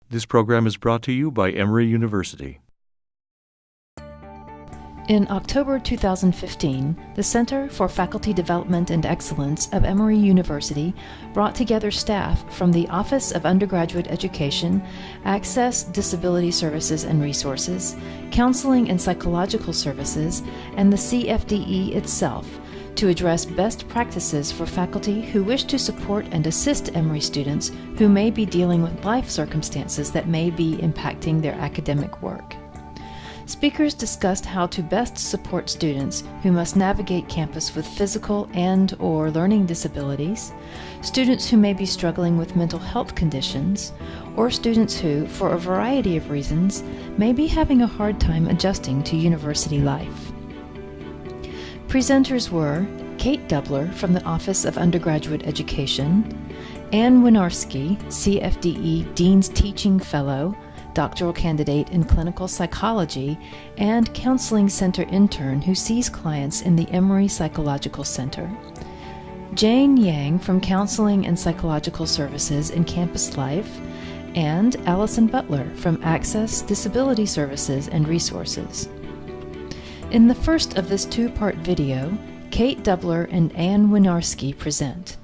This program is brought to you by Emory University. In October 2015, the Center for Faculty Development and Excellence of Emory University brought together staff from the Office of Undergraduate Education, Access, Disability Services and Resources, Counseling and Psychological Services, and the CFDE itself to address best practices for faculty who wish to support and assist Emory students who may be dealing with life circumstances that may be impacting their academic work. Speakers discussed how to best support students who must navigate campus with physical and/or learning disabilities, students who may be struggling with mental health conditions, or students who, for a variety of reasons, may be having a hard time adjusting to university life. Presenters were Kate Dubler from the Office of Undergraduate Education, Ann Winarski, CFDE Dean's Teaching Fellow, doctoral candidate in clinical psychology, and counseling center intern who sees clients in the Emory Psychological Center. Jane Yang from Counseling and Psychological Services in Campus Life, and Allison Butler from Access, Disability Services and Resources. In the first of this two-part video, Kate Dubler and Ann Winarski present.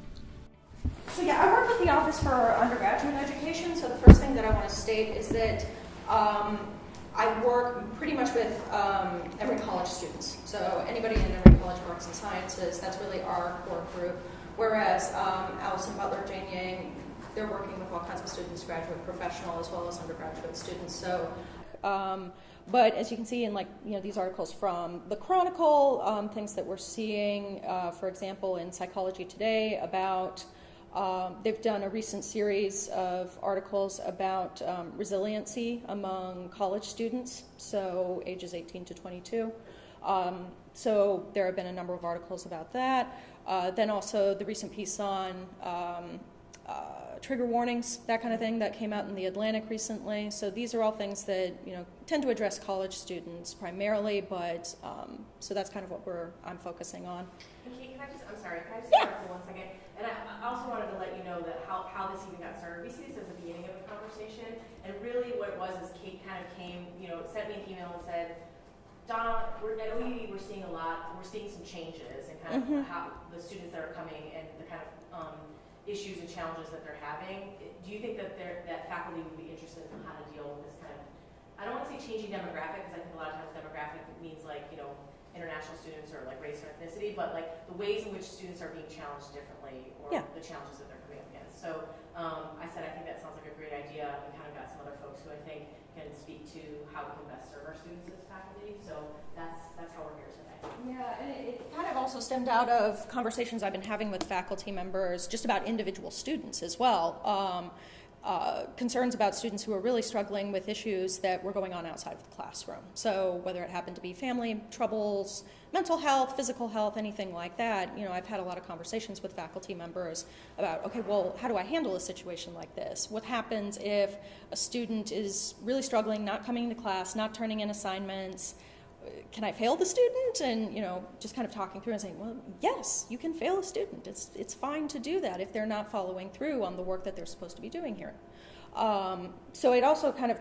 So yeah, I work with the Office for Undergraduate Education, so the first thing that I want to state is that I work pretty much with Emory College students. So anybody in Emory College of Arts and Sciences, that's really our core group. Whereas Allison Butler, Jane Yang, they're working with all kinds of students, graduate, professional, as well as undergraduate students. So, but as you can see in these articles from the Chronicle, things that we're seeing, for example, in Psychology Today about they've done a recent series of articles about resiliency among college students, so ages 18 to 22. So there have been a number of articles about that. Then also the recent piece on trigger warnings, that kind of thing, that came out in the Atlantic recently. So these are all things that tend to address college students primarily, but so that's kind of what I'm focusing on. And Kate, can I just start for 1 second? And I also wanted to let you know that how this even got started. We see this as the beginning of a conversation, and really what it was is Kate kind of came, sent me an email and said, Donna, at OUE we're seeing some changes and kind of how the students that are coming and the kind of issues and challenges that they're having. Do you think that faculty would be interested in how to deal with this kind of, I don't want to say changing demographic, because I think a lot of times demographic means international students or race or ethnicity, but the ways in which students are being challenged differently or the challenges that they're coming up against. So I said I think that sounds like a great idea. We kind of got some other folks who I think can speak to how we can best serve our students as faculty. So that's how we're here today. Yeah, and it kind of also stemmed out of conversations I've been having with faculty members just about individual students as well. Concerns about students who are really struggling with issues that were going on outside of the classroom. So whether it happened to be family troubles, mental health, physical health, anything like that, I've had a lot of conversations with faculty members about, okay, well, how do I handle a situation like this? What happens if a student is really struggling, not coming to class, not turning in assignments? Can I fail the student? And just kind of talking through and saying, well, yes, you can fail a student. It's fine to do that if they're not following through on the work that they're supposed to be doing here. So it also kind of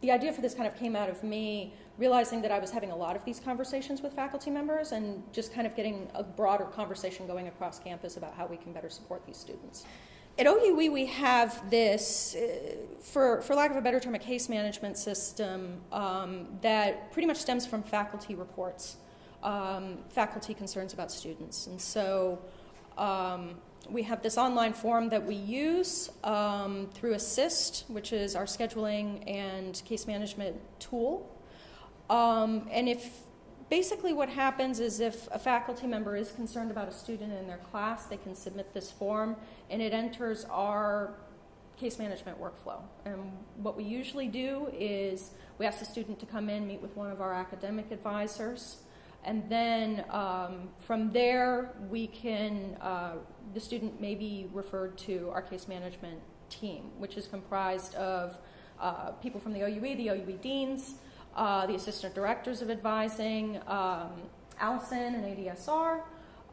the idea for this kind of came out of me realizing that I was having a lot of these conversations with faculty members and just kind of getting a broader conversation going across campus about how we can better support these students. At OUE, we have this, for lack of a better term, a case management system that pretty much stems from faculty reports, faculty concerns about students. And so we have this online form that we use through Assist, which is our scheduling and case management tool. And basically what happens is if a faculty member is concerned about a student in their class, they can submit this form, and it enters our case management workflow. And what we usually do is we ask the student to come in, meet with one of our academic advisors, and then from there we can, the student may be referred to our case management team, which is comprised of people from the OUE deans, the assistant directors of advising, Allison and ADSR,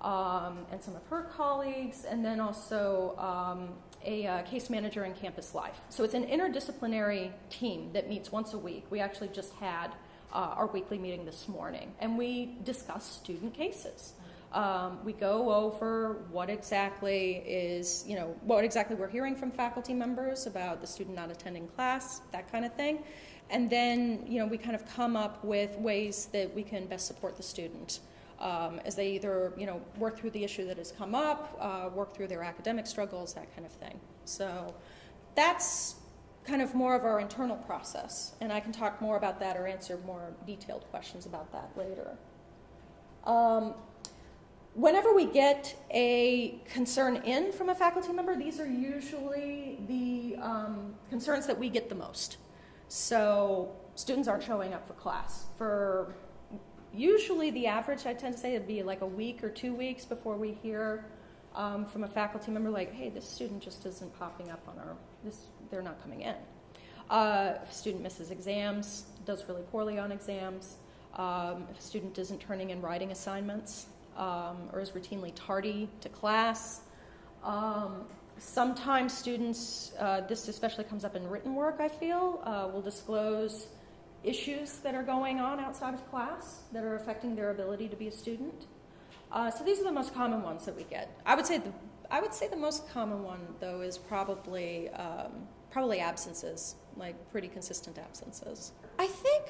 and some of her colleagues, and then also a case manager in campus life. So it's an interdisciplinary team that meets once a week. We actually just had our weekly meeting this morning, and we discuss student cases. We go over what exactly we're hearing from faculty members about the student not attending class, that kind of thing. And then, we kind of come up with ways that we can best support the student as they either, work through the issue that has come up, work through their academic struggles, that kind of thing. So that's kind of more of our internal process, and I can talk more about that or answer more detailed questions about that later. Whenever we get a concern in from a faculty member, these are usually the concerns that we get the most. So students aren't showing up for class. For usually the average, I tend to say, it'd be like a week or 2 weeks before we hear from a faculty member like, hey, this student just isn't popping up on they're not coming in. If a student misses exams, does really poorly on exams, if a student isn't turning in writing assignments, or is routinely tardy to class. Sometimes students, this especially comes up in written work, I feel, will disclose issues that are going on outside of class that are affecting their ability to be a student. So these are the most common ones that we get. I would say the most common one, though, is probably absences, like pretty consistent absences. I think,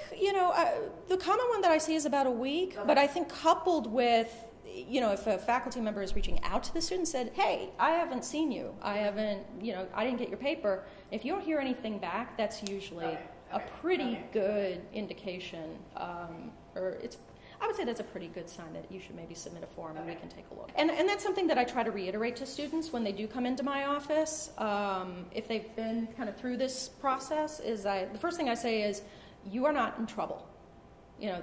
the common one that I see is about a week, okay. But I think coupled with, if a faculty member is reaching out to the student and said, hey, I haven't seen you, I didn't get your paper. If you don't hear anything back, that's usually a pretty good indication, I would say that's a pretty good sign that you should maybe submit a form and we can take a look. And that's something that I try to reiterate to students when they do come into my office. If they've been kind of through this process, the first thing I say is, you are not in trouble.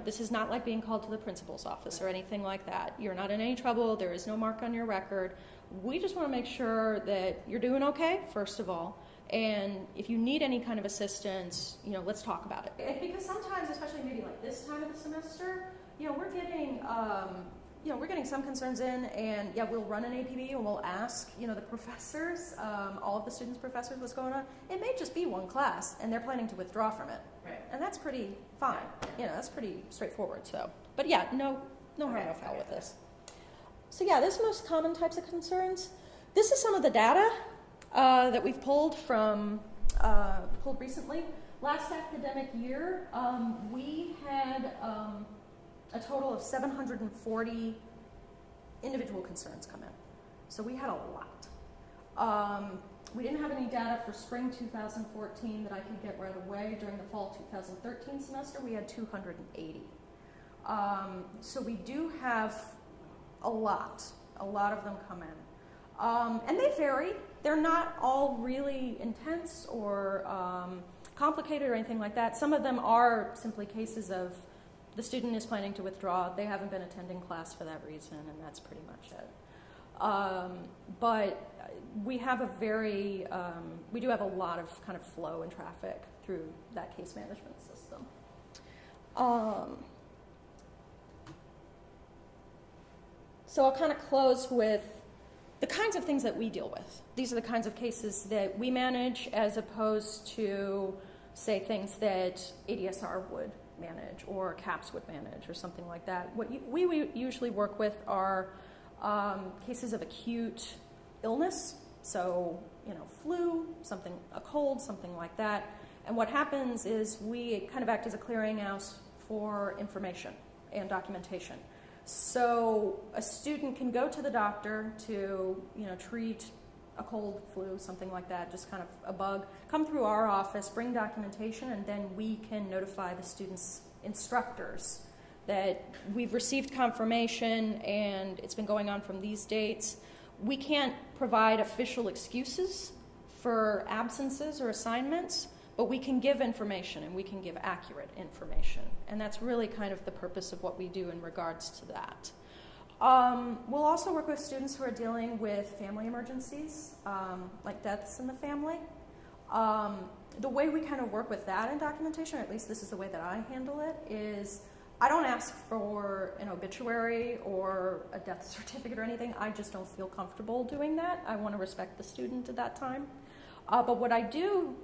This is not like being called to the principal's office or anything like that. You're not in any trouble. There is no mark on your record. We just want to make sure that you're doing okay, first of all. And if you need any kind of assistance, let's talk about it. Because sometimes, especially maybe like this time of the semester, we're getting some concerns in, and we'll run an APB and we'll ask, the professors, all of the students' professors, what's going on. It may just be one class, and they're planning to withdraw from it, right. And that's pretty fine. That's pretty straightforward. So, but no harm, no foul with this. So those are the most common types of concerns. This is some of the data that we've pulled recently. Last academic year, we had a total of 740 individual concerns come in. So we had a lot. We didn't have any data for spring 2014 that I could get right away. During the fall 2013 semester, we had 280. So we do have a lot of them come in. And they vary. They're not all really intense or complicated or anything like that. Some of them are simply cases of the student is planning to withdraw. They haven't been attending class for that reason, and that's pretty much it. But we have we do have a lot of kind of flow and traffic through that case management system. So I'll kind of close with the kinds of things that we deal with. These are the kinds of cases that we manage as opposed to, say, things that ADSR would manage or CAPS would manage or something like that. What we usually work with are cases of acute illness, so flu, a cold, something like that. And what happens is we kind of act as a clearinghouse for information and documentation. So a student can go to the doctor to treat a cold, flu, something like that, just kind of a bug, come through our office, bring documentation, and then we can notify the student's instructors that we've received confirmation and it's been going on from these dates. We can't provide official excuses for absences or assignments, but we can give information and we can give accurate information. And that's really kind of the purpose of what we do in regards to that. We'll also work with students who are dealing with family emergencies, like deaths in the family. The way we kind of work with that in documentation, or at least this is the way that I handle it, is I don't ask for an obituary or a death certificate or anything. I just don't feel comfortable doing that. I want to respect the student at that time. But what I do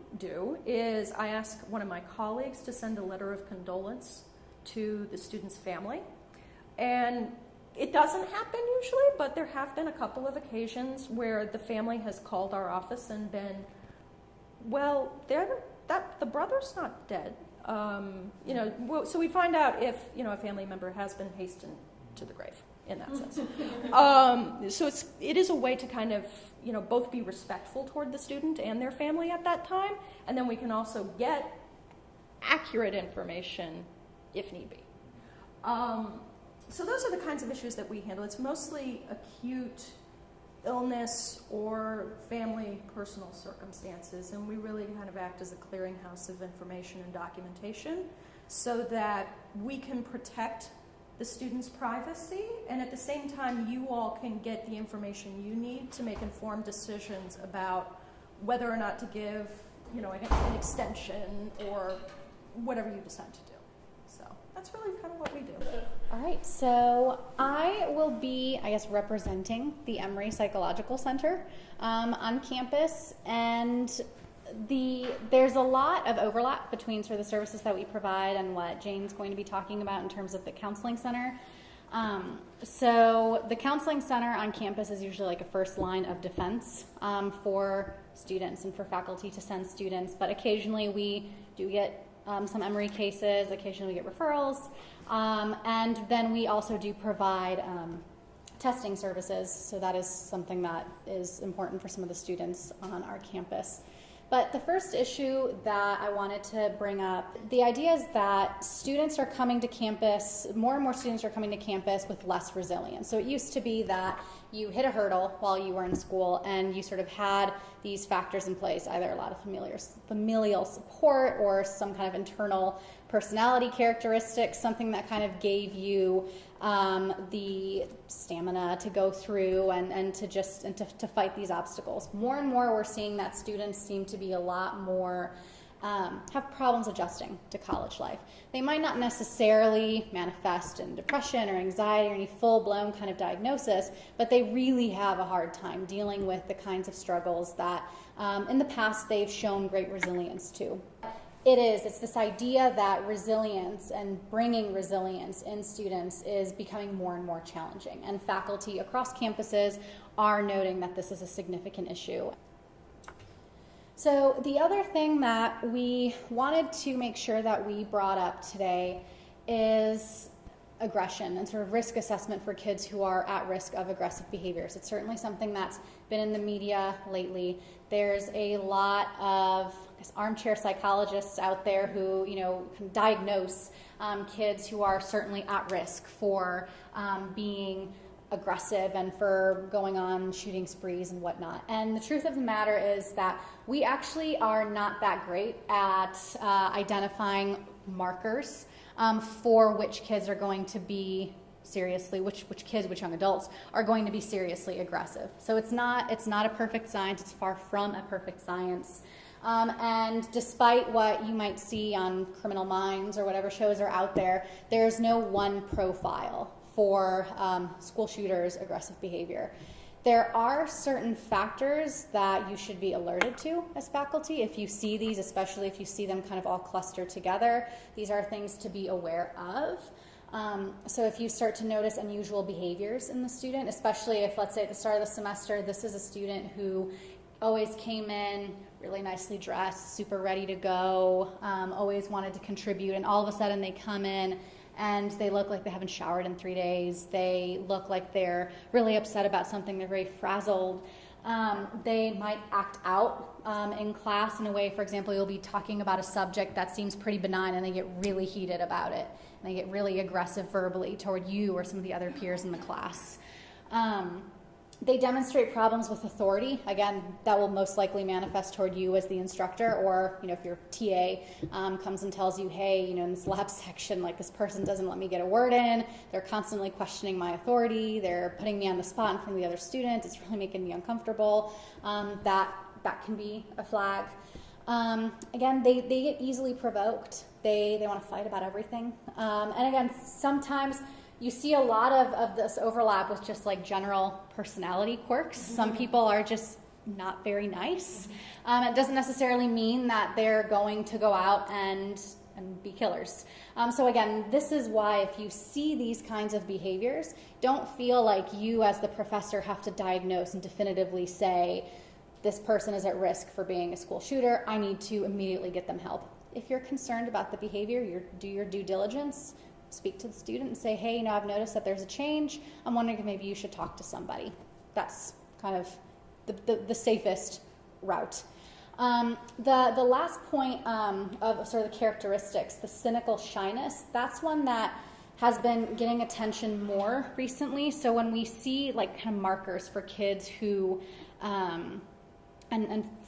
is I ask one of my colleagues to send a letter of condolence to the student's family. And it doesn't happen usually, but there have been a couple of occasions where the family has called our office and been, well, the brother's not dead. So we find out if, a family member has been hastened to the grave in that sense. So it is a way to kind of, both be respectful toward the student and their family at that time, and then we can also get accurate information if need be. So those are the kinds of issues that we handle. It's mostly acute illness or family personal circumstances, and we really kind of act as a clearinghouse of information and documentation so that we can protect the student's privacy, and at the same time you all can get the information you need to make informed decisions about whether or not to give, an extension or whatever you decide to do. So that's really kind of what we do. All right, so I will be, representing the Emory Psychological Center on campus, and there's a lot of overlap between sort of the services that we provide and what Jane's going to be talking about in terms of the counseling center. So the counseling center on campus is usually like a first line of defense for students and for faculty to send students, but occasionally we do get some Emory cases, occasionally we get referrals, and then we also do provide testing services, so that is something that is important for some of the students on our campus. But the first issue that I wanted to bring up, the idea is that students are coming to campus, more and more students are coming to campus with less resilience. So it used to be that you hit a hurdle while you were in school and you sort of had these factors in place, either a lot of familial support or some kind of internal personality characteristics, something that kind of gave you the stamina to go through and to fight these obstacles. More and more we're seeing that students seem to be a lot more have problems adjusting to college life. They might not necessarily manifest in depression or anxiety or any full-blown kind of diagnosis, but they really have a hard time dealing with the kinds of struggles that in the past they've shown great resilience to. It's this idea that resilience and bringing resilience in students is becoming more and more challenging, and faculty across campuses are noting that this is a significant issue. So the other thing that we wanted to make sure that we brought up today is aggression and sort of risk assessment for kids who are at risk of aggressive behaviors. It's certainly something that's been in the media lately. There's a lot of armchair psychologists out there who, can diagnose kids who are certainly at risk for being aggressive and for going on shooting sprees and whatnot. And the truth of the matter is that we actually are not that great at identifying markers for which kids are going to be which young adults are going to be seriously aggressive. So it's not a perfect science. It's far from a perfect science. And despite what you might see on Criminal Minds or whatever shows are out there, there's no one profile for school shooters' aggressive behavior. There are certain factors that you should be alerted to as faculty if you see these, especially if you see them kind of all clustered together. These are things to be aware of. So if you start to notice unusual behaviors in the student, especially if, let's say, at the start of the semester, this is a student who always came in really nicely dressed, super ready to go, always wanted to contribute, and all of a sudden they come in and they look like they haven't showered in 3 days. They look like they're really upset about something. They're very frazzled. They might act out in class in a way, for example, you'll be talking about a subject that seems pretty benign and they get really heated about it. And they get really aggressive verbally toward you or some of the other peers in the class. They demonstrate problems with authority. Again, that will most likely manifest toward you as the instructor, or if your TA comes and tells you, hey, in this lab section, like this person doesn't let me get a word in. They're constantly questioning my authority. They're putting me on the spot in front of the other students. It's really making me uncomfortable. That can be a flag. Again, they get easily provoked. They want to fight about everything. And again, sometimes you see a lot of this overlap with just like general personality quirks. Some people are just not very nice. It doesn't necessarily mean that they're going to go out and be killers. So again, this is why if you see these kinds of behaviors, don't feel like you as the professor have to diagnose and definitively say, this person is at risk for being a school shooter. I need to immediately get them help. If you're concerned about the behavior, do your due diligence, speak to the student and say, hey, I've noticed that there's a change. I'm wondering if maybe you should talk to somebody. That's kind of the safest route. The last point of sort of the characteristics, the cynical shyness, that's one that has been getting attention more recently. So when we see like kind of markers for kids who, and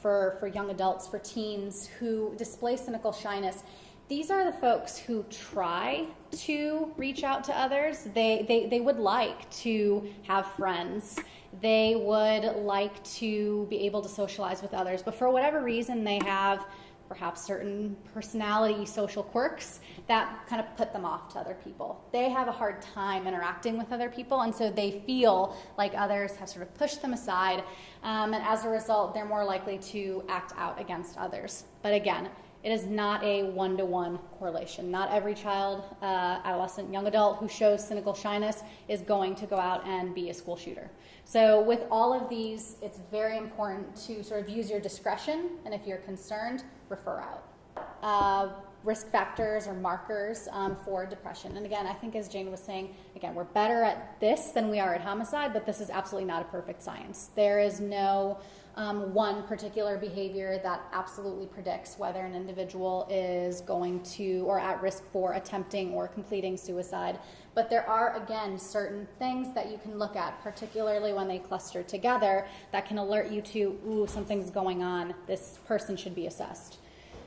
for young adults, for teens who display cynical shyness, these are the folks who try to reach out to others. They would like to have friends. They would like to be able to socialize with others. But for whatever reason, they have perhaps certain personality, social quirks that kind of put them off to other people. They have a hard time interacting with other people, and so they feel like others have sort of pushed them aside. And as a result, they're more likely to act out against others. But again, it is not a one-to-one correlation. Not every child, adolescent, young adult who shows cynical shyness is going to go out and be a school shooter. So with all of these, it's very important to sort of use your discretion, and if you're concerned, refer out. Risk factors or markers for depression. And again, I think as Jane was saying, again, we're better at this than we are at homicide, but this is absolutely not a perfect science. There is no one particular behavior that absolutely predicts whether an individual is going to or at risk for attempting or completing suicide. But there are, again, certain things that you can look at, particularly when they cluster together, that can alert you to, ooh, something's going on. This person should be assessed.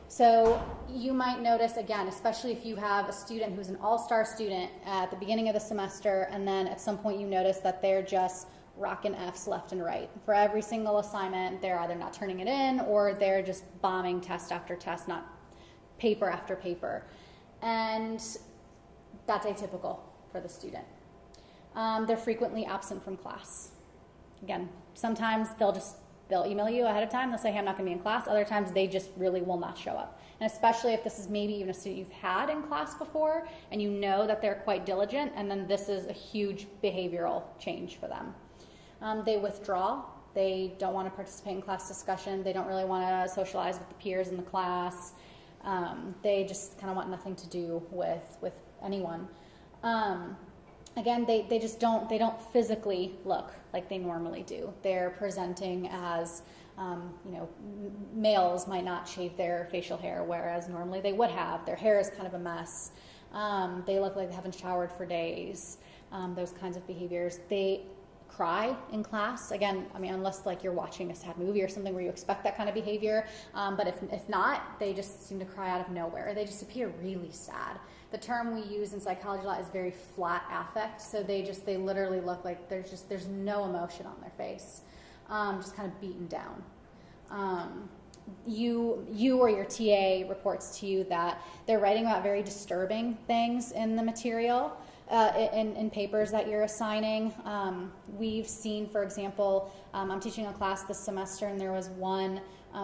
So you might notice, again, especially if you have a student who's an all-star student at the beginning of the semester, and then at some point you notice that they're just rocking Fs left and right. For every single assignment, they're either not turning it in or they're just bombing test after test, not paper after paper. And that's atypical for the student. They're frequently absent from class. Again, sometimes they'll email you ahead of time. They'll say, hey, I'm not going to be in class. Other times, they just really will not show up. And especially if this is maybe even a student you've had in class before, and you know that they're quite diligent, and then this is a huge behavioral change for them. They withdraw. They don't want to participate in class discussion. They don't really want to socialize with the peers in the class. They just kind of want nothing to do with anyone. Again, they just don't physically look like they normally do. They're presenting as, males might not shave their facial hair, whereas normally they would have. Their hair is kind of a mess. They look like they haven't showered for days. Those kinds of behaviors. They cry in class. Again, unless like you're watching a sad movie or something where you expect that kind of behavior. But if not, they just seem to cry out of nowhere. They just appear really sad. The term we use in psychology a lot is very flat affect. So they literally look like there's no emotion on their face. Just kind of beaten down. You or your TA reports to you that they're writing about very disturbing things in the material. In papers that you're assigning. We've seen, for example, I'm teaching a class this semester, and there was one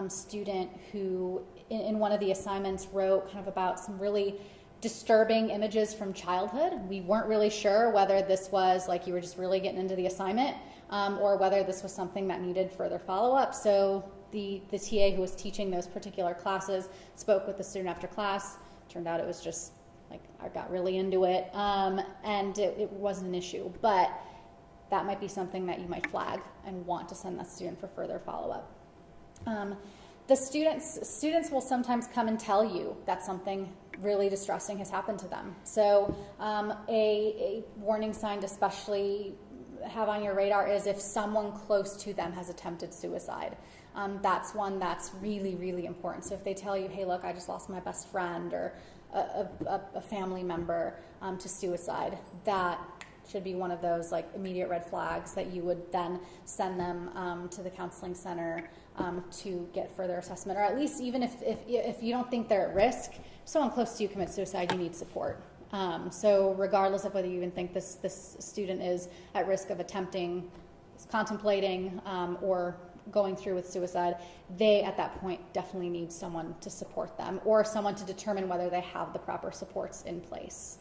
student who, in one of the assignments, wrote kind of about some really disturbing images from childhood. We weren't really sure whether this was like you were just really getting into the assignment or whether this was something that needed further follow-up. So the TA who was teaching those particular classes spoke with the student after class. Turned out it was just I got really into it, and it wasn't an issue. But that might be something that you might flag and want to send that student for further follow-up. The students will sometimes come and tell you that something really distressing has happened to them. So a warning sign to especially have on your radar is if someone close to them has attempted suicide. That's one that's really, really important. So if they tell you, hey, look, I just lost my best friend, or a family member to suicide, that should be one of those like immediate red flags that you would then send them to the counseling center to get further assessment, or at least even if you don't think they're at risk, if someone close to you commits suicide, you need support. So regardless of whether you even think this student is at risk of contemplating, or going through with suicide, they at that point definitely need someone to support them, or someone to determine whether they have the proper supports in place.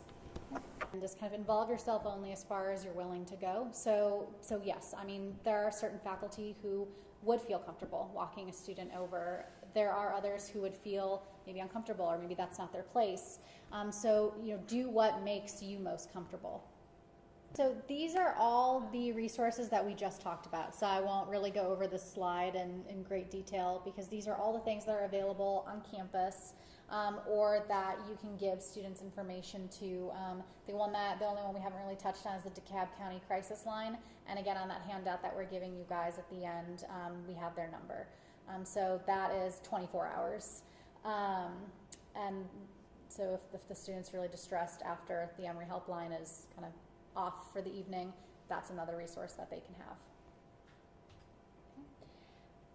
And just kind of involve yourself only as far as you're willing to go. So yes, I mean, there are certain faculty who would feel comfortable walking a student over. There are others who would feel maybe uncomfortable, or maybe that's not their place. So do what makes you most comfortable. So these are all the resources that we just talked about. So I won't really go over this slide in great detail, because these are all the things that are available on campus, or that you can give students information to. The only one we haven't really touched on is the DeKalb County Crisis Line. And again, on that handout that we're giving you guys at the end, we have their number. So that is 24 hours. And so if the student's really distressed after the Emory helpline is kind of off for the evening, that's another resource that they can have.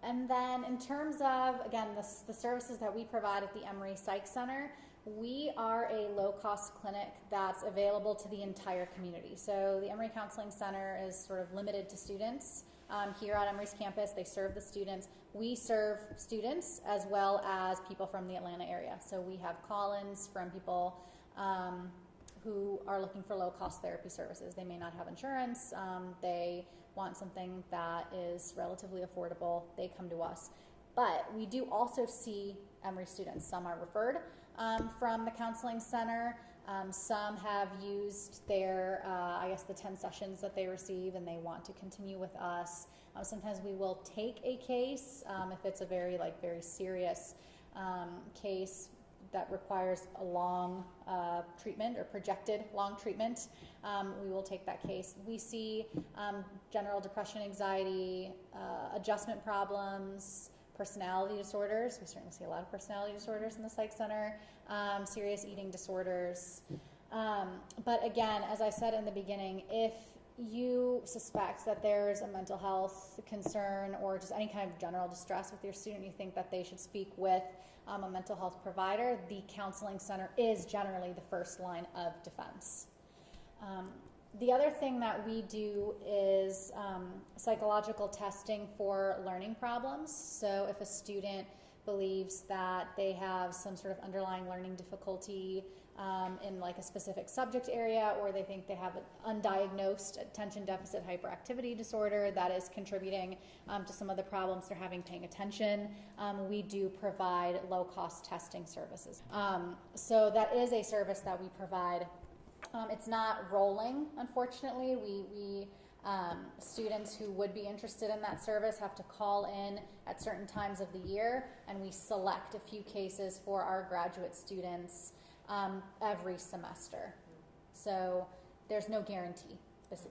And then in terms of, again, the services that we provide at the Emory Psych Center, we are a low-cost clinic that's available to the entire community. So the Emory Counseling Center is sort of limited to students. Here at Emory's campus, they serve the students. We serve students as well as people from the Atlanta area. So we have call-ins from people who are looking for low-cost therapy services. They may not have insurance. They want something that is relatively affordable. They come to us. But we do also see Emory students. Some are referred from the counseling center. Some have used their, the 10 sessions that they receive, and they want to continue with us. Sometimes we will take a case if it's a very serious case that requires a long treatment, or projected long treatment. We will take that case. We see general depression, anxiety, adjustment problems, personality disorders. We certainly see a lot of personality disorders in the psych center, serious eating disorders. But again, as I said in the beginning, if you suspect that there's a mental health concern or just any kind of general distress with your student, you think that they should speak with a mental health provider, the counseling center is generally the first line of defense. The other thing that we do is psychological testing for learning problems. So if a student believes that they have some sort of underlying learning difficulty in like a specific subject area, or they think they have an undiagnosed attention deficit hyperactivity disorder that is contributing to some of the problems they're having paying attention, we do provide low-cost testing services. So that is a service that we provide. It's not rolling, unfortunately. We students who would be interested in that service have to call in at certain times of the year, and we select a few cases for our graduate students every semester. So there's no guarantee,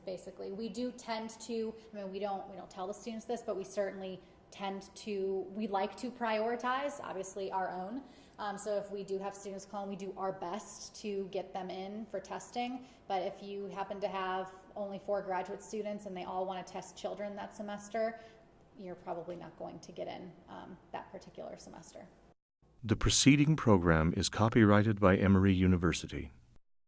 basically. We do tend to, we don't tell the students this, but we certainly we like to prioritize, obviously, our own. So if we do have students call, we do our best to get them in for testing. But if you happen to have only 4 graduate students and they all want to test children that semester, you're probably not going to get in that particular semester. The preceding program is copyrighted by Emory University.